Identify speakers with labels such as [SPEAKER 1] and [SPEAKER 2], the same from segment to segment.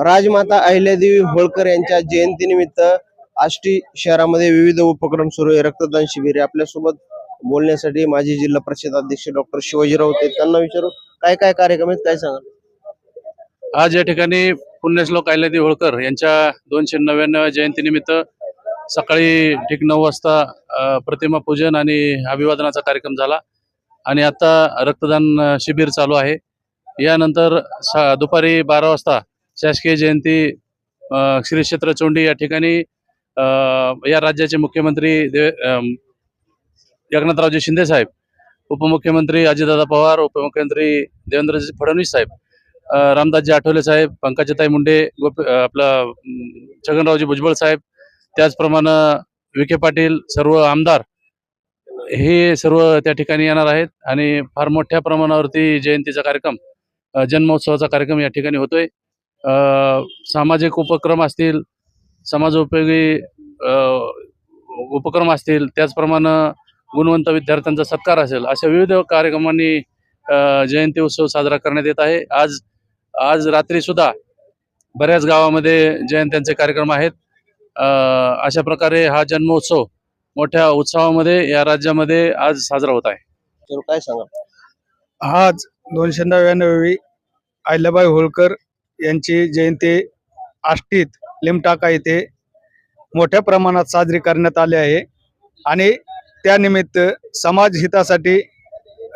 [SPEAKER 1] राजमाता अहिल्यादेवी होळकर यांच्या जयंतीनिमित्त आष्टी शहरामध्ये विविध उपक्रम सुरू आहे. रक्तदान शिबिर आहे. आपल्यासोबत बोलण्यासाठी माजी जिल्हा परिषद अध्यक्ष डॉक्टर शिवाजीराव ते त्यांना विचारू काय काय कार्यक्रम आहेत, काय सांगा.
[SPEAKER 2] आज या ठिकाणी पुण्यश्लोक अहिल्यादेवी होळकर यांच्या 299व्या जयंतीनिमित्त सकाळी ठीक 9 वाजता प्रतिमा पूजन आणि अभिवादनाचा कार्यक्रम झाला आणि आता रक्तदान शिबिर चालू आहे. यानंतर दुपारी 12 वाजता शासकीय जयंती श्री क्षेत्र चोंडी या ठिकाणी या राज्याचे मुख्यमंत्री एकनाथरावजी शिंदे साहेब, उपमुख्यमंत्री अजितदादा पवार, उपमुख्यमंत्री देवेंद्रजी फडणवीस साहेब, रामदासजी आठवले साहेब, पंकजाताई मुंडे, आपलं छगनरावजी भुजबळ साहेब, त्याचप्रमाणे विखे पाटील, सर्व आमदार हे सर्व त्या ठिकाणी येणार आहेत आणि फार मोठ्या प्रमाणावरती जयंतीचा कार्यक्रम, जन्मोत्सवाचा कार्यक्रम या ठिकाणी होतोय. सामाजिक उपक्रम असतील, समाजोपयोगी उपक्रम असतील, त्याचप्रमाणे गुणवंत विद्यार्थ्यांचा सत्कार असेल, अशा विविध कार्यक्रमांनी जयंती उत्सव साजरा करण्यात येत आहे. आज रात्री सुद्धा बऱ्याच गावामध्ये जयंत्यांचे कार्यक्रम आहेत. अशा प्रकारे हा जन्मोत्सव मोठ्या उत्सवामध्ये या राज्यामध्ये आज साजरा होत आहे.
[SPEAKER 1] तर काय सांगा.
[SPEAKER 3] आज 299वी अहिल्याबाई होळकर यांची जयंती आष्टीत लिमटाका येथे मोठ्या प्रमाणात साजरी करण्यात आली आहे आणि त्यानिमित्त समाज हितासाठी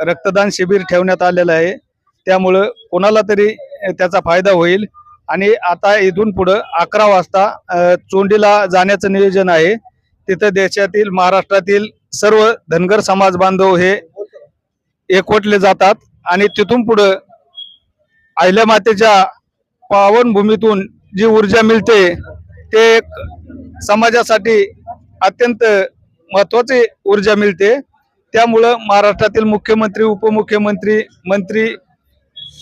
[SPEAKER 3] रक्तदान शिबिर ठेवण्यात आलेलं आहे. त्यामुळं कोणाला तरी त्याचा फायदा होईल आणि आता इथून पुढं 11 वाजता चोंडीला जाण्याचं नियोजन आहे. तिथं देशातील, महाराष्ट्रातील सर्व धनगर समाज बांधव हे एकवटले जातात आणि तिथून पुढं अहिल्या मातेच्या पावनभूमीतून जी ऊर्जा मिळते ते समाजासाठी अत्यंत महत्वाची ऊर्जा मिळते. त्यामुळं महाराष्ट्रातील मुख्यमंत्री, उपमुख्यमंत्री, मंत्री,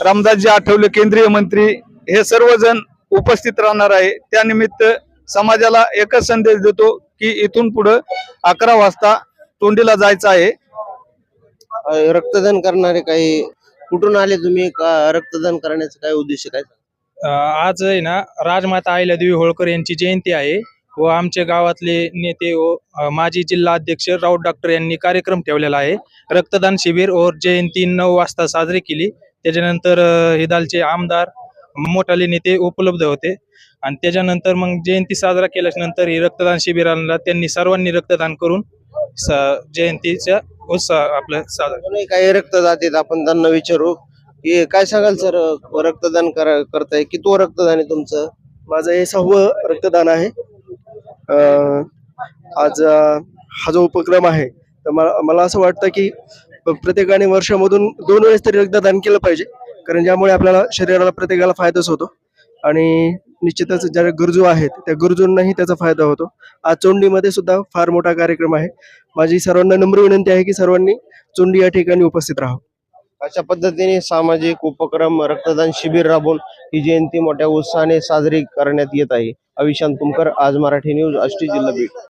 [SPEAKER 3] रामदासजी आठवले केंद्रीय मंत्री हे सर्वजण उपस्थित राहणार आहे. त्यानिमित्त समाजाला एकच संदेश देतो की इथून पुढे 11 वाजता तोंडीला जायचं आहे.
[SPEAKER 1] रक्तदान करणारे काही कुठून आले तुम्ही, का रक्तदान करण्याचा काय उद्देश काय?
[SPEAKER 4] आज आहे ना, राजमाता अहिल्यादेवी होळकर यांची जयंती आहे व आमच्या गावातले नेते व माजी जिल्हा अध्यक्ष राऊत डॉक्टर यांनी कार्यक्रम ठेवलेला आहे. रक्तदान शिबिर और जयंती 9 वाजता साजरी केली. त्याच्यानंतर हिदालचे आमदार, मोठाले नेते उपलब्ध होते आणि त्याच्यानंतर मग जयंती साजरा केल्यानंतर ही रक्तदान शिबिराला त्यांनी सर्वांनी रक्तदान करून जयंतीचा उत्साह आपला साजरा.
[SPEAKER 1] काही रक्तदाते आहेत, आपण त्यांना विचारू की काय सांगाल सर. रक्तदान करताय, किती रक्तदान आहे तुमचं?
[SPEAKER 5] माझं हे 6वं रक्तदान आहे. आज हा जो उपक्रम आहे तर मला असं वाटतं की प्रत्येकाने वर्षामधून 2 वेळेस तरी रक्तदान केलं पाहिजे, कारण ज्यामुळे आपल्याला शरीराला प्रत्येकाला फायदाच होतो आणि निश्चितच ज्या गरजू आहेत त्या गरजूंनाही त्याचा फायदा होतो. आज चोंडीमध्ये सुद्धा फार मोठा कार्यक्रम आहे. माझी सर्वांना नम्र विनंती आहे की सर्वांनी चोंडी या ठिकाणी उपस्थित राहावं.
[SPEAKER 1] अशा पद्धतीने सामाजिक उपक्रम, रक्तदान शिबिर राबवून ही जयंती मोठ्या उत्साहाने साजरी करण्यात येत आहे. अविशांत तुमकर, आज मराठी न्यूज, आष्टी, जिल्हा बीड.